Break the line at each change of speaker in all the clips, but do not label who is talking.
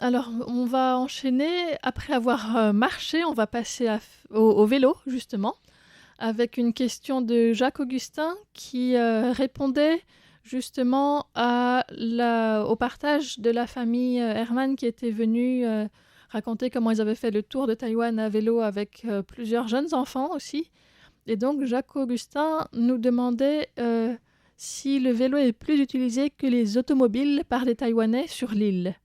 Alors, on va enchaîner. Après avoir marché, on va passer au vélo, justement, avec une question de Jacques Augustin qui répondait justement au partage de la famille Herman qui était venue raconter comment ils avaient fait le tour de Taïwan à vélo avec plusieurs jeunes enfants aussi. Et donc, Jacques Augustin nous demandait si le vélo est plus utilisé que les automobiles par les Taïwanais sur l'île.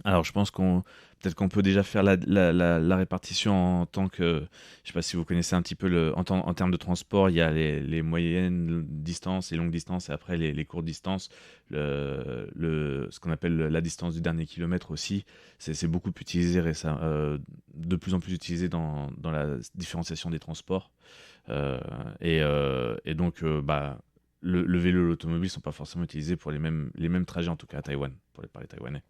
Alors, je pense peut-être qu'on peut déjà faire la répartition en tant que, je sais pas si vous connaissez un petit peu en termes de transport, il y a les moyennes distances et longues distances, et après les courtes distances, ce qu'on appelle la distance du dernier kilomètre aussi, c'est beaucoup utilisé récemment, de plus en plus utilisé dans la différenciation des transports. Et donc, le vélo et l'automobile sont pas forcément utilisés pour les mêmes trajets, en tout cas à Taïwan, par les Taïwanais.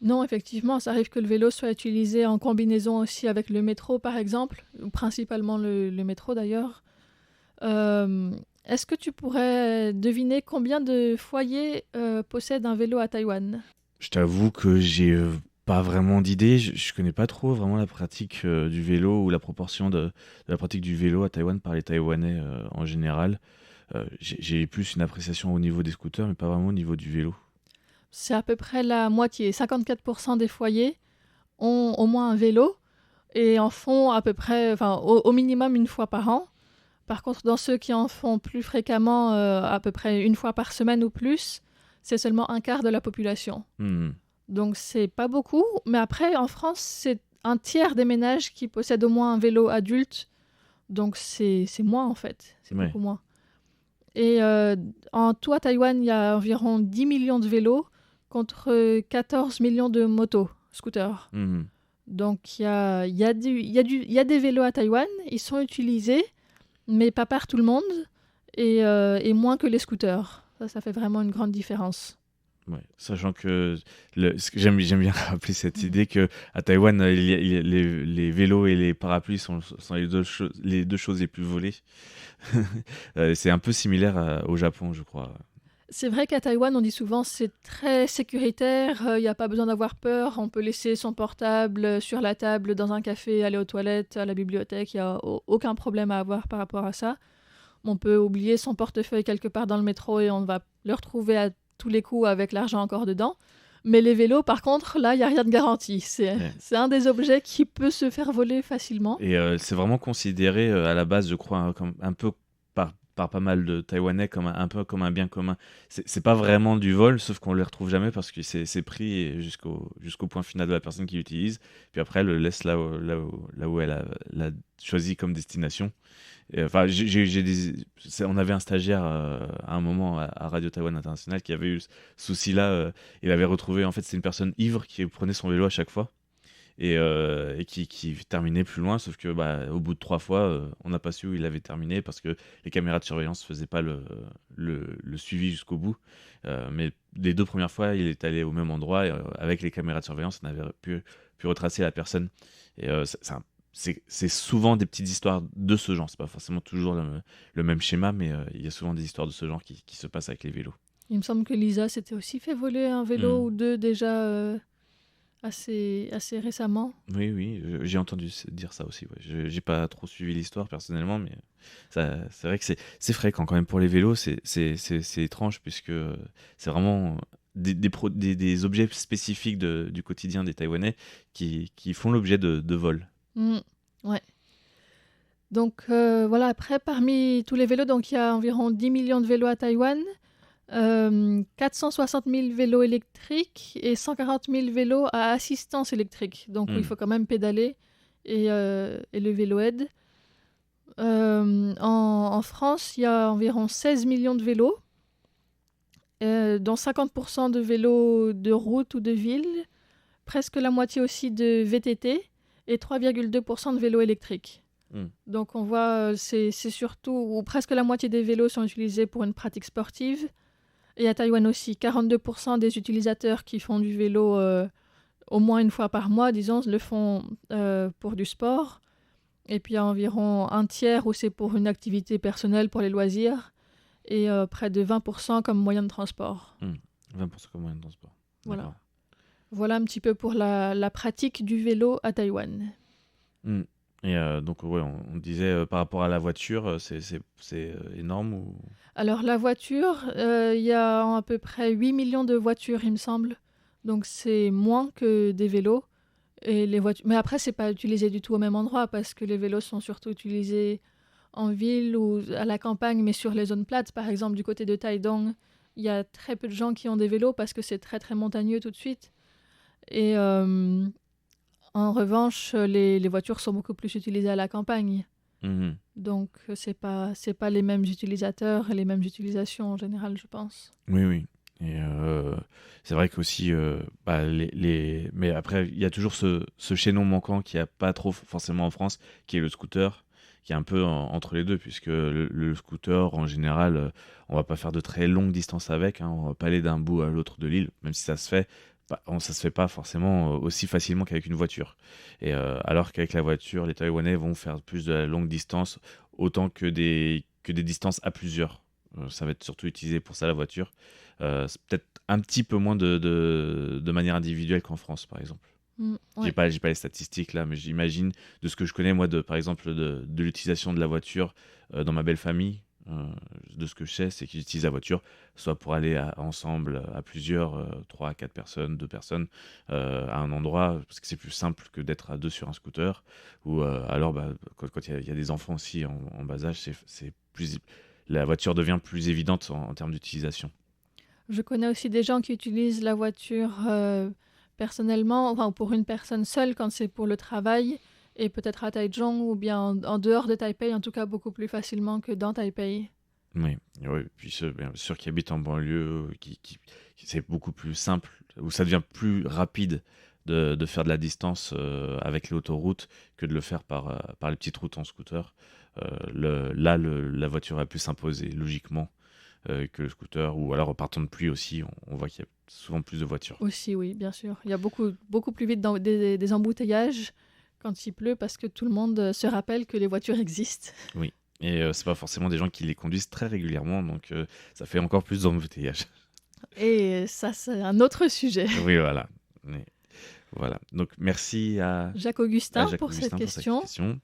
Non, effectivement, ça arrive que le vélo soit utilisé en combinaison aussi avec le métro, par exemple, ou principalement le métro d'ailleurs. Euh, Est-ce que tu pourrais deviner combien de foyers possèdent un vélo à Taïwan?
Je t'avoue que j'ai pas vraiment d'idée. Je connais pas trop vraiment la pratique du vélo ou la proportion de la pratique du vélo à Taïwan par les Taïwanais en général. J'ai plus une appréciation au niveau des scooters, mais pas vraiment au niveau du vélo.
C'est à peu près la moitié. 54% des foyers ont au moins un vélo et en font à peu près, enfin, au minimum une fois par an. Par contre, dans ceux qui en font plus fréquemment, à peu près une fois par semaine ou plus, c'est seulement un quart de la population.
Hmm.
Donc, c'est pas beaucoup. Mais après, en France, c'est un tiers des ménages qui possèdent au moins un vélo adulte. Donc, c'est moins, en fait. C'est
Ouais.
beaucoup moins. Et en tout, à Taïwan, il y a environ 10 millions de vélos contre 14 millions de motos, scooters.
Hmm.
Donc, il y a des vélos à Taïwan. Ils sont utilisés, mais pas par tout le monde. Et moins que les scooters. Ça fait vraiment une grande différence.
Ouais. Sachant que, j'aime bien rappeler cette idée que à Taïwan, les vélos et les parapluies sont les deux choses les plus volées. C'est un peu similaire au Japon, je crois.
C'est vrai qu'à Taïwan, on dit souvent c'est très sécuritaire, il n'y a pas besoin d'avoir peur, on peut laisser son portable sur la table dans un café, aller aux toilettes, à la bibliothèque, il n'y a aucun problème à avoir par rapport à ça. On peut oublier son portefeuille quelque part dans le métro et on va le retrouver à tous les coups avec l'argent encore dedans. Mais les vélos, par contre, là, il n'y a rien de garanti.
Ouais.
C'est un des objets qui peut se faire voler facilement.
Et c'est vraiment considéré à la base, je crois, hein, comme un peu par pas mal de Taïwanais comme un peu comme un bien commun. C'est pas vraiment du vol, sauf qu'on le retrouve jamais parce que c'est pris jusqu'au point final de la personne qui l'utilise. Puis après, elle le laisse là où elle l'a choisi comme destination. Enfin, on avait un stagiaire à un moment à Radio Taïwan International qui avait eu ce souci-là. Il avait retrouvé, en fait, c'est une personne ivre qui prenait son vélo à chaque fois et qui terminait plus loin, sauf que au bout de 3 fois, on n'a pas su où il avait terminé parce que les caméras de surveillance ne faisaient pas le suivi jusqu'au bout. Mais les 2 premières fois, il est allé au même endroit et, avec les caméras de surveillance, on avait pu retracer la personne. Et c'est souvent des petites histoires de ce genre. C'est pas forcément toujours le même schéma, mais il y a souvent des histoires de ce genre qui se passent avec les vélos.
Il me semble que Lisa s'était aussi fait voler un vélo
Hmm.
ou deux déjà assez récemment.
Oui, oui, j'ai entendu dire ça aussi. Ouais. J'ai pas trop suivi l'histoire personnellement, mais c'est vrai que c'est fréquent quand même pour les vélos. C'est étrange puisque c'est vraiment des objets spécifiques du quotidien des Taïwanais qui font l'objet de vols.
Mm, ouais. Donc voilà, après, parmi tous les vélos, donc il y a environ 10 millions de vélos à Taïwan, 460 000 vélos électriques et 140 000 vélos à assistance électrique. Donc où il
Hmm.
faut quand même pédaler et le vélo aide. En France, il y a environ 16 millions de vélos, dont 50% de vélos de route ou de ville, presque la moitié aussi de VTT et 3,2% de vélos électriques.
Hmm.
Donc on voit, c'est surtout, ou presque la moitié des vélos sont utilisés pour une pratique sportive. Et à Taïwan aussi, 42% des utilisateurs qui font du vélo au moins une fois par mois, disons, le font pour du sport. Et puis il y a environ un tiers où c'est pour une activité personnelle, pour les loisirs. Et près de 20% comme moyen de transport.
Hmm. 20% comme moyen de transport.
Voilà.
D'accord.
Voilà un petit peu pour la pratique du vélo à Taïwan.
Mm. Et donc, ouais, on disait par rapport à la voiture, c'est énorme ou...
Alors la voiture, il y a à peu près 8 millions de voitures, il me semble. Donc c'est moins que des vélos. Et les voitures... Mais après, c'est pas utilisé du tout au même endroit parce que les vélos sont surtout utilisés en ville ou à la campagne, mais sur les zones plates, par exemple du côté de Taidong, il y a très peu de gens qui ont des vélos parce que c'est très très montagneux tout de suite. Et en revanche, les voitures sont beaucoup plus utilisées à la campagne.
Mhm.
Donc, c'est pas les mêmes utilisateurs et les mêmes utilisations en général, je pense.
Oui, oui. Et c'est vrai qu'aussi, bah, mais après, il y a toujours ce chaînon manquant qu'il n'y a pas trop forcément en France, qui est le scooter, qui est un peu entre les deux, puisque le scooter, en général, on va pas faire de très longues distances avec, hein, on va pas aller d'un bout à l'autre de l'île, même si ça se fait, ça se fait pas forcément aussi facilement qu'avec une voiture. Et alors qu'avec la voiture, les Taïwanais vont faire plus de la longue distance, autant que des distances à plusieurs. Ça va être surtout utilisé pour ça, la voiture. C'est peut-être un petit peu moins de manière individuelle qu'en France, par exemple.
Ouais.
J'ai pas les statistiques là, mais j'imagine de ce que je connais, moi, par exemple, de l'utilisation de la voiture dans ma belle famille. De ce que je sais, c'est qu'ils utilisent la voiture soit pour aller ensemble à plusieurs, 3 à 4 personnes, 2 personnes, à un endroit, parce que c'est plus simple que d'être à deux sur un scooter, ou alors bah, quand il y a des enfants aussi en bas âge, la voiture devient plus évidente en termes d'utilisation.
Je connais aussi des gens qui utilisent la voiture personnellement, enfin pour une personne seule quand c'est pour le travail, et peut-être à Taichung ou bien en dehors de Taipei, en tout cas beaucoup plus facilement que dans Taipei.
Oui, oui, puis ceux, bien sûr, qui habitent en banlieue, c'est beaucoup plus simple, où ça devient plus rapide de faire de la distance avec l'autoroute que de le faire par les petites routes en scooter. La voiture a pu s'imposer logiquement que le scooter, ou alors partant de pluie aussi, on voit qu'il y a souvent plus de voitures.
Aussi, oui, bien sûr. Il y a beaucoup, beaucoup plus vite des embouteillages quand il pleut parce que tout le monde se rappelle que les voitures existent.
Oui, et c'est pas forcément des gens qui les conduisent très régulièrement, donc ça fait encore plus d'embouteillages.
Et ça, c'est un autre sujet.
Oui, voilà. Mais voilà. Donc merci à
Jacques Augustin
Jacques
pour cette
Augustin pour sa
question.
question.